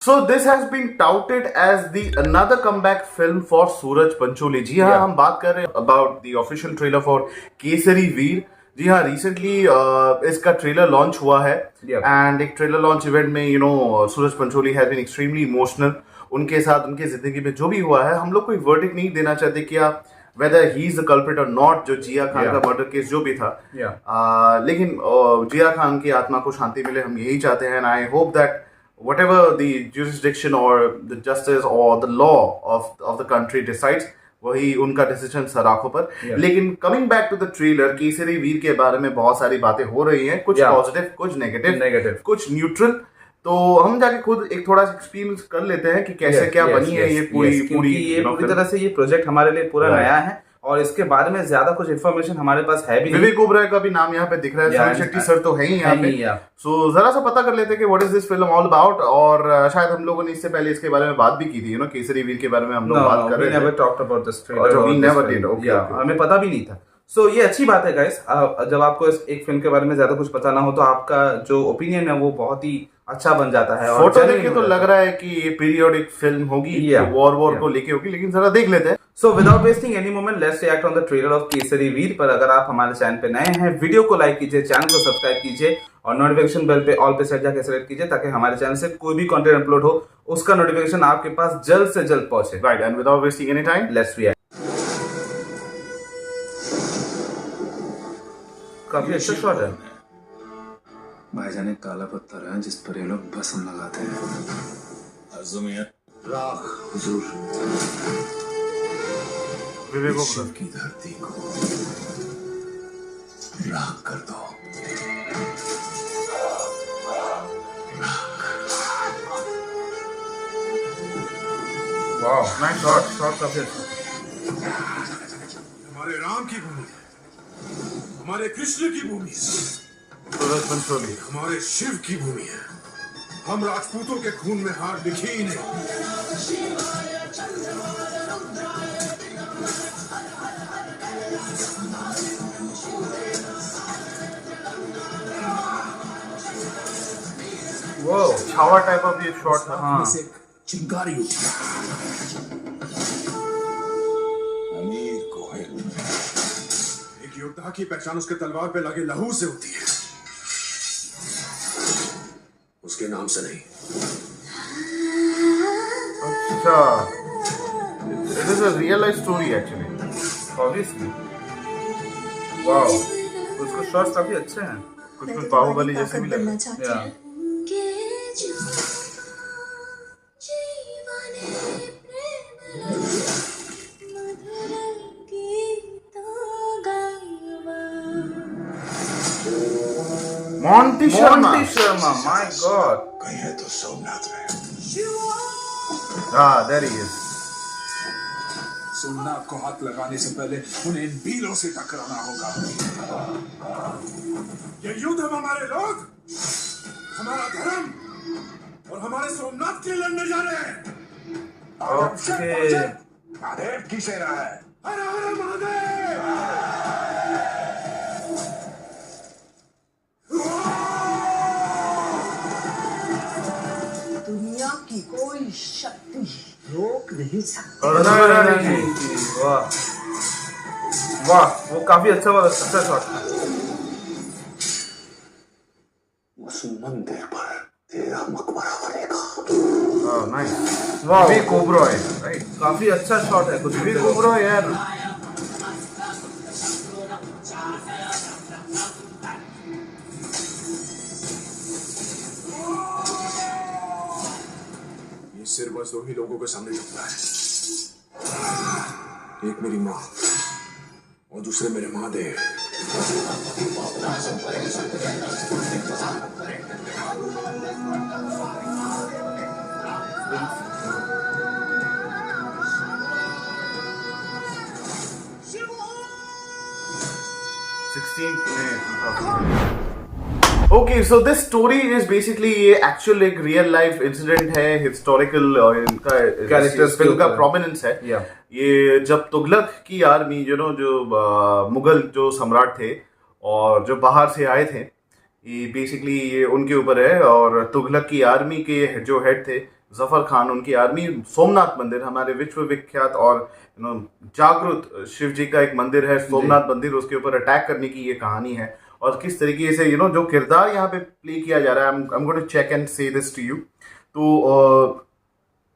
So this has been touted as the another comeback film for सूरज पंचोली। जी हाँ, हम बात कर रहे हैं about the official trailer for Kesari वीर। जी हाँ, रिसेंटली इसका ट्रेलर लॉन्च हुआ है एंड एक ट्रेलर लॉन्च इवेंट में Suraj Pancholi has been extremely emotional. उनके साथ उनकी जिंदगी में जो भी हुआ है, हम लोग कोई वर्डिक्ट नहीं देना चाहते कि आप whether he is the culprit or not, जो जिया खान का मर्डर केस जो भी था, लेकिन जिया खान की आत्मा को शांति मिले, हम यही चाहते हैं। And I hope that whatever the jurisdiction or the justice or the law of the country decides, वही उनका डिसीजन सर आंखों पर। लेकिन coming back to the trailer, Kesari Veer के बारे में बहुत सारी बातें हो रही हैं, कुछ पॉजिटिव, कुछ नेगेटिव, कुछ न्यूट्रल। तो हम जाके खुद एक थोड़ा सा एक्सपीरियंस कर लेते हैं कि कैसे क्या बनी है ये पूरी तरह से। ये प्रोजेक्ट हमारे लिए पूरा नया है और इसके बारे में ज्यादा कुछ इन्फॉर्मेशन हमारे पास है भी नहीं। विवेक ओबराय का भी नाम यहाँ पे दिख रहा है, सुनील शेट्टी सर तो है ही यहाँ पे। सो जरा सा पता कर लेते हैं कि what is this film all about. और शायद हम लोगों ने इससे पहले इसके बारे में बात भी की थी, केसरी वीर के बारे में हम लोग बात कर रहे थे। Never talked about this trailer, हमें पता भी नहीं था। सो ये अच्छी बात है गाइस, जब आपको एक फिल्म के बारे में ज्यादा कुछ पता ना हो तो आपका जो ओपिनियन है वो बहुत ही अच्छा बन जाता है। और फोटो देख के तो लग रहा है कि ये पीरियोडिक फिल्म होगी, वॉर को लेके होगी, लेकिन जरा देख लेते हैं। So without wasting any moment, let's react on the trailer of Kesari Veer. पर अगर आप हमारे चैनल पे नए हैं, वीडियो को लाइक कीजिए, चैनल को सब्सक्राइब कीजिए और नोटिफिकेशन बेल पे ऑल पे सेट जाके सेलेक्ट कीजिए, ताकि हमारे चैनल से कोई भी कंटेंट अपलोड हो उसका नोटिफिकेशन आपके पास जल्द से जल्द पहुंचे। Right, and without wasting any time, let's react. काफी अच्छा शॉट है। भाईजान एक काला पत्थर है जिस पर ये लोग भस्म लगाते हैं। राख हुजूर, विश्व की धरती को राख कर दो। वाह, नाइस शॉट काफी अच्छा। हमारे राम की भूमि, हमारे कृष्ण की भूमि, सूरज पंचोली हमारे शिव की भूमि है। हम राजपूतों के खून में हार दिखे ही नहीं। वो छावा टाइप ऑफ ये शॉट था। हाँ। से चिंगारी उठी। अमीर गोहिल, एक योद्धा की पहचान उसके तलवार पे लगे लहू से होती है, उसके नाम से नहीं। अच्छा, it is a real life story actually. Obviously. Wow, उसको शॉट्स काफी अच्छे हैं, कुछ बाहुबली जैसे भी लग रहे हैं। Monty Sharma, my God. कहीं है तो सोमनाथ में। there he is. सोमनाथ को हाथ लगाने से पहले उन्हें इन भीलों से टकराना होगा। ये युद्ध हम हमारे लोग, हमारा धर्म और हमारे सोमनाथ के लिए लड़ने जा रहे हैं। महादेव की सेना है। हर हर महादेव। दुनिया की कोई शक्ति रोक नहीं सकती। वाह वाह, वो काफी अच्छा शॉट था। उस मंदिर पर तेरा मकबरा बनेगा। नाइस। वाह, विवेक ओबराय, राइट, काफी अच्छा शॉट है। कुछ विवेक ओबराय यार। ये सिर बस दो ही लोगों के सामने झुकता है, एक मेरी माँ और दूसरे मेरे Mahadev. Okay, so this story is basically ये actual एक real life incident है, historical इनका कैरेक्टर्स फिल्म का prominence है। ये जब तुगलक की आर्मी जो मुगल जो सम्राट थे और जो बाहर से आए थे, ये बेसिकली ये उनके ऊपर है। और तुगलक की आर्मी के जो हेड थे जफर खान, उनकी आर्मी, सोमनाथ मंदिर हमारे विश्व विख्यात और जागृत शिव जी का एक मंदिर है सोमनाथ मंदिर, उसके ऊपर अटैक करने की ये कहानी है। और किस तरीके से जो किरदार यहाँ पे प्ले किया जा रहा है, I am going to check and say this to you. तो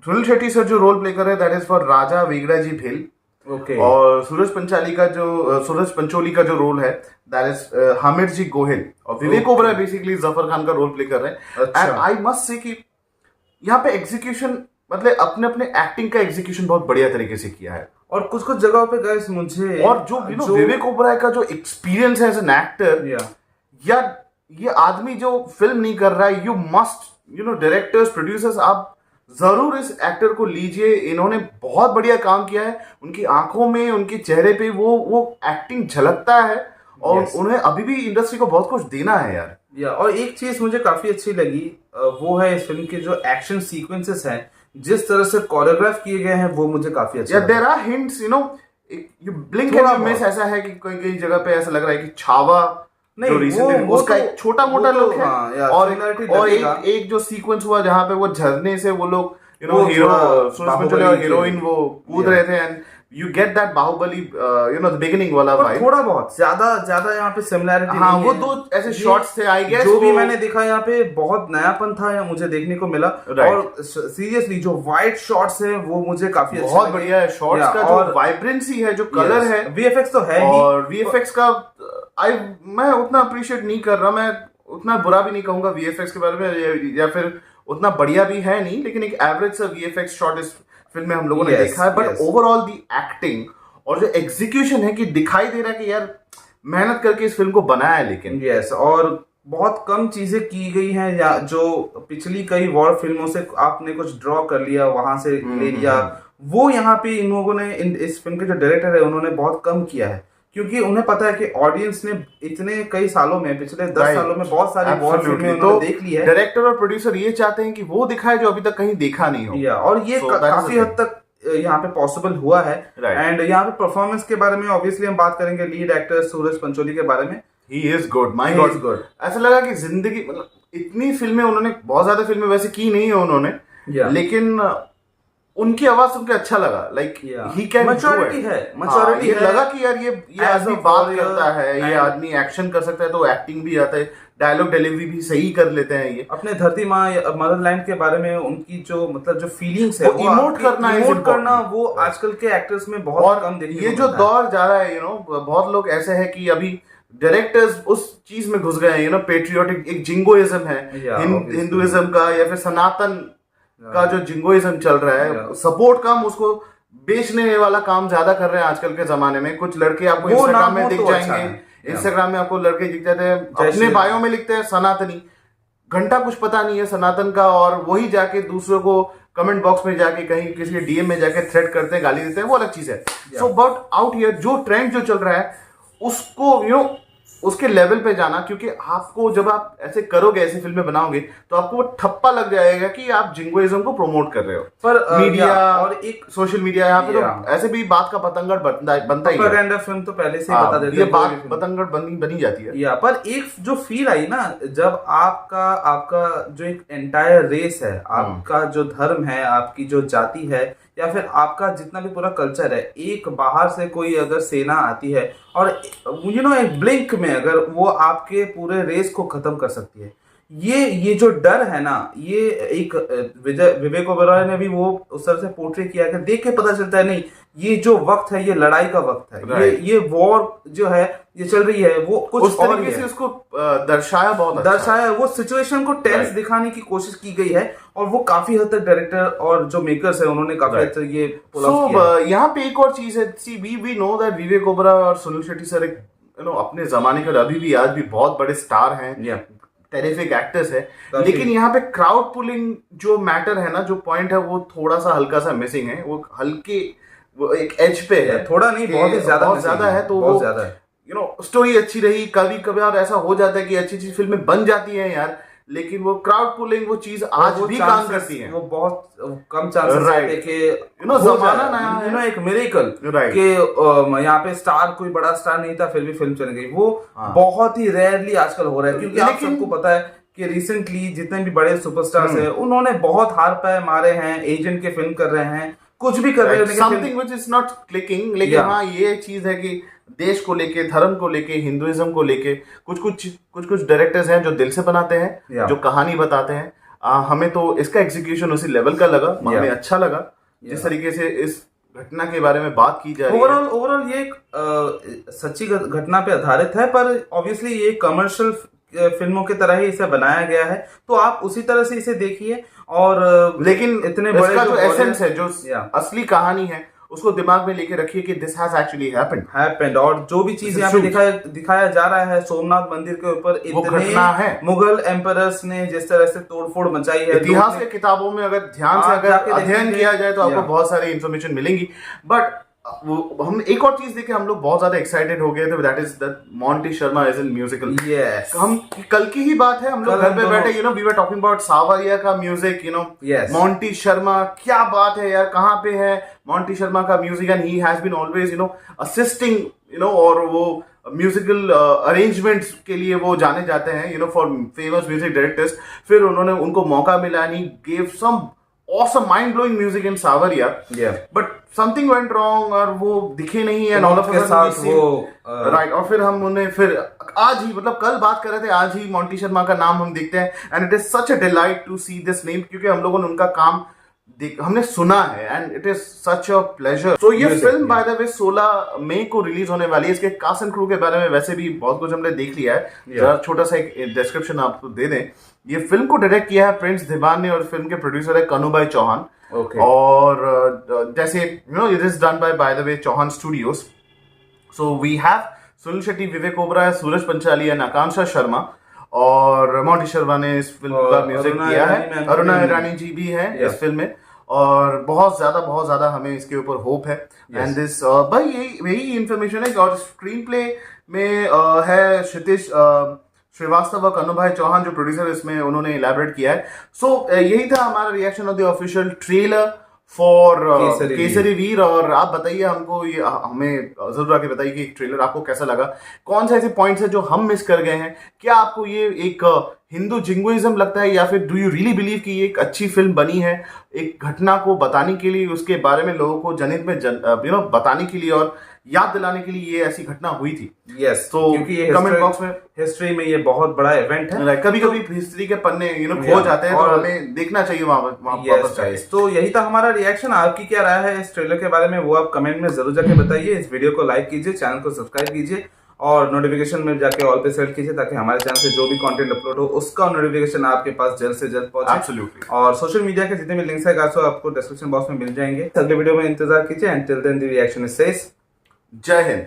सुनील शेट्टी सर जो रोल प्ले कर रहे हैं that is for Raja Vegda ji Bhil. Okay. और सूरज पंचोली का जो रोल है दैट इज हामिद जी गोहिल। और विवेक ओबराय बेसिकली जफर खान का रोल प्ले कर रहे हैं। एंड आई मस्ट से कि यहाँ पे एग्जीक्यूशन, मतलब अपने अपने एक्टिंग का एग्जीक्यूशन बहुत बढ़िया तरीके से किया है। और कुछ कुछ जगहों पे गाइस मुझे और जो विवेक ओबराय का जो एक्सपीरियंस है एज एन एक्टर, या ये आदमी जो फिल्म नहीं कर रहा है, यू मस्ट डायरेक्टर्स प्रोड्यूसर्स आप जरूर इस एक्टर को लीजिए। इन्होंने बहुत बढ़िया काम किया है। उनकी आंखों में, उनके चेहरे पे वो एक्टिंग झलकता है। और उन्हें अभी भी इंडस्ट्री को बहुत कुछ देना है यार। और एक चीज मुझे काफी अच्छी लगी, वो है इस फिल्म के जो एक्शन सीक्वेंसेस हैं, जिस तरह से कोरियोग्राफ किए गए हैं, वो मुझे काफी अच्छा लगा। There are hints, you blink and you miss. ऐसा है कि कोई कई जगह पे ऐसा लग रहा है कि छावा नहीं, वो उसका एक छोटा मोटा लुक है। हाँ, और एक जो सीक्वेंस हुआ जहाँ पे वो झरने से वो लोग हीरो सूरज पंचोली और हीरोइन वो कूद रहे थे, and you get that Baahubali the beginning वाला वाइब। थोड़ा बहुत ज्यादा यहाँ पे सिमिलैरिटी। हाँ, वो दो ऐसे शॉट्स थे आई गेस। जो भी मैंने देखा यहाँ पे बहुत नयापन था मुझे देखने को मिला। और सीरियसली जो वाइट शॉट्स है वो मुझे काफी बहुत बढ़िया है। शॉट्स का जो वाइब्रेंसी है, जो कलर है, वीएफएक्स तो है ही। और वीएफएक्स का मैं उतना अप्रिशिएट नहीं कर रहा, मैं उतना बुरा भी नहीं कहूंगा वीएफएक्स के बारे में, या फिर उतना बढ़िया भी है नहीं, लेकिन एक एवरेज सा वीएफएक्स शॉट इस फिल्म में हम लोगों ने देखा है। बट ओवरऑल दी एक्टिंग और जो एग्जीक्यूशन है कि दिखाई दे रहा है कि यार मेहनत करके इस फिल्म को बनाया है। लेकिन और बहुत कम चीजें की गई हैं, या जो पिछली कई वॉर फिल्मों से आपने कुछ ड्रॉ कर लिया, वहां से ले लिया, वो यहाँ पे इन लोगों ने, इस फिल्म के जो डायरेक्टर है उन्होंने बहुत कम किया है। क्योंकि उन्हें पता है कि ऑडियंस ने इतने कई सालों में, पिछले 10 सालों में बहुत सारी वॉर फिल्में उन्होंने देख ली है। डायरेक्टर और प्रोड्यूसर ये चाहते हैं कि वो दिखाए जो अभी तक कहीं देखा नहीं हो। और ये काफी हद तक यहाँ पे पॉसिबल हुआ है। एंड यहाँ पे परफॉर्मेंस के बारे में ऑब्वियसली हम बात करेंगे लीड एक्टर सूरज पंचोली के बारे में। He is good, my God. ऐसा लगा कि जिंदगी, मतलब इतनी फिल्में उन्होंने, बहुत ज्यादा फिल्में वैसे की नहीं है उन्होंने, लेकिन उनकी आवाज सुन के अच्छा लगा। लाइक ही कैन मैच्योरिटी है, मैच्योरिटी है। लगा कि यार ये आदमी बात करता है, ये आदमी एक्शन कर सकता है, तो एक्टिंग भी आता है, डायलॉग डिलीवरी भी सही कर लेते हैं। ये अपने धरती माँ मदरलैंड के बारे में उनकी जो मतलब जो फीलिंग्स है, वो इमोट करना वो आजकल के एक्टर्स में बहुत कम देखने को मिलता है। ये जो दौर जा रहा है, बहुत लोग ऐसे हैं कि अभी डायरेक्टर्स उस चीज में घुस गए हैं, पेट्रियोटिक एक जिंगोइज्म है हिंदुइज्म का, या फिर सनातन का जो जिंगोइज्म चल रहा है, सपोर्ट कम, उसको बेचने वाला काम ज्यादा कर रहे हैं आजकल के जमाने में। कुछ लड़के आपको इंस्टाग्राम में दिख जाएंगे, इंस्टाग्राम में आपको लड़के दिख जाते हैं, अपने बायो में लिखते हैं सनातनी, घंटा कुछ पता नहीं है सनातन का, और वही जाके दूसरों को कमेंट बॉक्स में जाके कहीं किसी के डीएम में जाके थ्रेड करते हैं, गाली देते हैं, वो अलग चीज है। सो बट आउट हियर जो ट्रेंड जो चल रहा है उसको उसके लेवल पे जाना, क्योंकि आपको जब आप ऐसे करोगे, ऐसी फिल्में बनाओगे, तो आपको वो ठप्पा लग जाएगा कि आप जिंगोइज्म को प्रमोट कर रहे हो। पर मीडिया और एक सोशल मीडिया यहाँ पे तो ऐसे भी बात का पतंगड़ बनता ही है। फिल्म तो पहले से ही बता देते हैं, ये बात पतंगड़ बनी जाती है। पर एक जो फील आई ना, जब आपका जो एक एंटायर रेस है, आपका जो धर्म है, आपकी जो जाति है, या फिर आपका जितना भी पूरा कल्चर है, एक बाहर से कोई अगर सेना आती है और एक ब्लिंक में अगर वो आपके पूरे रेस को खत्म कर सकती है, ये जो डर है ना, ये एक विवेक ओबेरॉय ने भी वो उस तरह से पोर्ट्रे किया कि देख के पता चलता है नहीं, ये जो वक्त है ये लड़ाई का वक्त है, ये वॉर जो है ये चल रही है, वो कुछ उस तरीके से उसको दर्शाया वो सिचुएशन को टेंस दिखाने की कोशिश की गई है, और वो काफी हद तक डायरेक्टर और जो मेकर्स है उन्होंने काफी हद तक ये पुल ऑफ किया। यहाँ पे एक और चीज है, सी we know that Vivek Oberoi और सुनील शेट्टी सर एक अपने जमाने के अभी भी आज भी बहुत बड़े स्टार हैं, टेरिफिक एक्टर्स है, लेकिन यहाँ पे क्राउड पुलिंग जो मैटर है ना, जो पॉइंट है, वो थोड़ा सा हल्का सा मिसिंग है। वो हल्के, वो एक एज पे है, थोड़ा नहीं, बहुत ही ज्यादा है। तो बहुत ज्यादा है। स्टोरी अच्छी रही, कभी कभार ऐसा हो जाता है कि अच्छी फिल्में बन जाती है यार, लेकिन वो क्राउड पुलिंग वो चीज आज भी काम करती है। वो बहुत कम चांसेस है कि जमाना नया है, एक मिरेकल कि यहाँ पे स्टार कोई बड़ा स्टार नहीं था फिर भी फिल्म चल गई, वो बहुत ही रेयरली आजकल हो रहा है। क्योंकि आप सबको पता है कि रिसेंटली जितने भी बड़े सुपरस्टार्स हैं उन्होंने बहुत हार पाए मारे हैं, एजेंट के फिल्म कर रहे हैं, कुछ भी कर रहे हैं, लेकिन something which is not clicking. लेकिन Yeah. हाँ ये चीज है कि देश को लेके, धर्म को लेके, हिंदुइज्म को लेके कुछ डायरेक्टर्स हैं जो दिल से बनाते हैं, Yeah. जो कहानी बताते हैं। हमें तो इसका एग्जीक्यूशन उसी लेवल का लगा, हमें अच्छा लगा जिस तरीके से इस घटना के बारे में बात की जा रही है। ओवरऑल ये एक सच्ची घटना पे आधारित है, पर ऑब्वियसली ये कमर्शियल फिल्मों की तरह ही इसे बनाया गया है, तो आप उसी तरह से इसे देखिए। और लेकिन इतने बड़े इसका जो बॉलीवुड- एसेंस है, जो Yeah. असली कहानी है, उसको दिमाग में लेके रखिए कि दिस हैज एक्चुअली हैपेंड। और जो भी चीज यहाँ पे दिखाया जा रहा है सोमनाथ मंदिर के ऊपर, वो घटना है। मुगल एम्परर्स ने जिस तरह से तोड़फोड़ मचाई है, इतिहास के किताबों में अगर ध्यान से आप अगर जाके अध्ययन देखेंगे, किया जाए तो आपको Yeah. बहुत सारी इंफॉर्मेशन मिलेंगी। बट हम एक और चीज देखे, हम लोग बहुत ज्यादा एक्साइटेड हो गए थे, that is that Monty Sharma is in musical. Yes. हम कल की ही बात है, हम लोग कल घर हम पे दोनों- बैठे वी वर टॉकिंग अबाउट सावरिया का म्यूजिक, Yes. मॉन्टी शर्मा, क्या बात है यार, कहाँ पे है मॉन्टी शर्मा का music, and he has been always assisting और वो म्यूजिकल अरेंजमेंट्स के लिए वो जाने जाते हैं फॉर फेमस म्यूजिक डायरेक्टर्स। फिर उन्होंने उनको मौका मिला, and he gave some awesome mind blowing music in Savarya, Yeah. but something went wrong और वो दिखे नहीं है, उनके all of a साथ sudden we वो, see- right, और फिर हम उन्हें फिर आज ही कल बात कर रहे थे, आज ही मॉन्टी शर्मा का नाम हम देखते हैं, and it is such a delight to see this name, क्योंकि हम लोगों ने उनका काम हमने सुना है, and it is such a pleasure. तो ये Music, film by the way 16 मई को रिलीज होने वाली है। इसके कास्ट एंड क्रू के बारे में वैसे भी बहुत कुछ हमने देख लिया है, जरा छोटा सा एक डिस्क्रिप्शन आपको दे दें। ये फिल्म को डायरेक्ट किया है प्रिंस धीमान ने, और फिल्म के प्रोड्यूसर है कनुभाई चौहान। Okay. और जैसे it is done by the way Chauhan studios. So we have Suniel Shetty, Vivek Oberoi, Suraj Pancholi and Akanksha Sharma, और मॉन्टी शर्मा ने इस फिल्म और का म्यूजिक अरुणा किया ईरानी है, मैम अरुणा भी- ईरानी जी भी है Yeah. इस फिल्म में, और बहुत ज्यादा हमें इसके ऊपर होप है। एंड दिस भाई यही इंफॉर्मेशन है। और स्क्रीन प्ले में है क्षितिज श्रीवास्तव और कनुभाई चौहान जो प्रोड्यूसर इसमें उन्होंने इलेबरेट किया है। सो यही था हमारा reaction of the official trailer for Kesari Veer. और आप बताइए हमको, ये हमें जरूर आके बताइए कि ट्रेलर आपको कैसा लगा, कौन से ऐसे पॉइंट्स है जो हम मिस कर गए हैं, क्या आपको ये एक हिंदू जिंगुइज्म लगता है, या फिर डू यू रियली बिलीव कि ये एक अच्छी फिल्म बनी है एक घटना को बताने के लिए, उसके बारे में लोगों को जनहित में बताने के लिए और याद दिलाने के लिए ये ऐसी घटना हुई थी। Yes. तो क्योंकि ये कमेंट बॉक्स में हिस्ट्री में ये बहुत बड़ा इवेंट है। कभी कभी हिस्ट्री के पन्ने खो Yeah. जाते हैं, तो और- हमें देखना चाहिए वहां Yes, वापस जाके। guys. तो यही था हमारा रिएक्शन। आपकी क्या राय है इस ट्रेलर के बारे में, वो आप कमेंट में जरूर जाके बताइए। इस वीडियो को लाइक कीजिए, चैनल को सब्सक्राइब कीजिए, और नोटिफिकेशन में जाके ऑल पे सेट कीजिए, ताकि हमारे चैनल से जो भी कंटेंट अपलोड हो उसका नोटिफिकेशन आपके पास जल्द से जल्द पहुंचे। Absolutely. और सोशल मीडिया के जितने भी लिंक्स है गाइस, आपको डिस्क्रिप्शन बॉक्स में मिल जाएंगे। अगले वीडियो में इंतजार कीजिए, and till then the reaction is सेस। जय हिंद।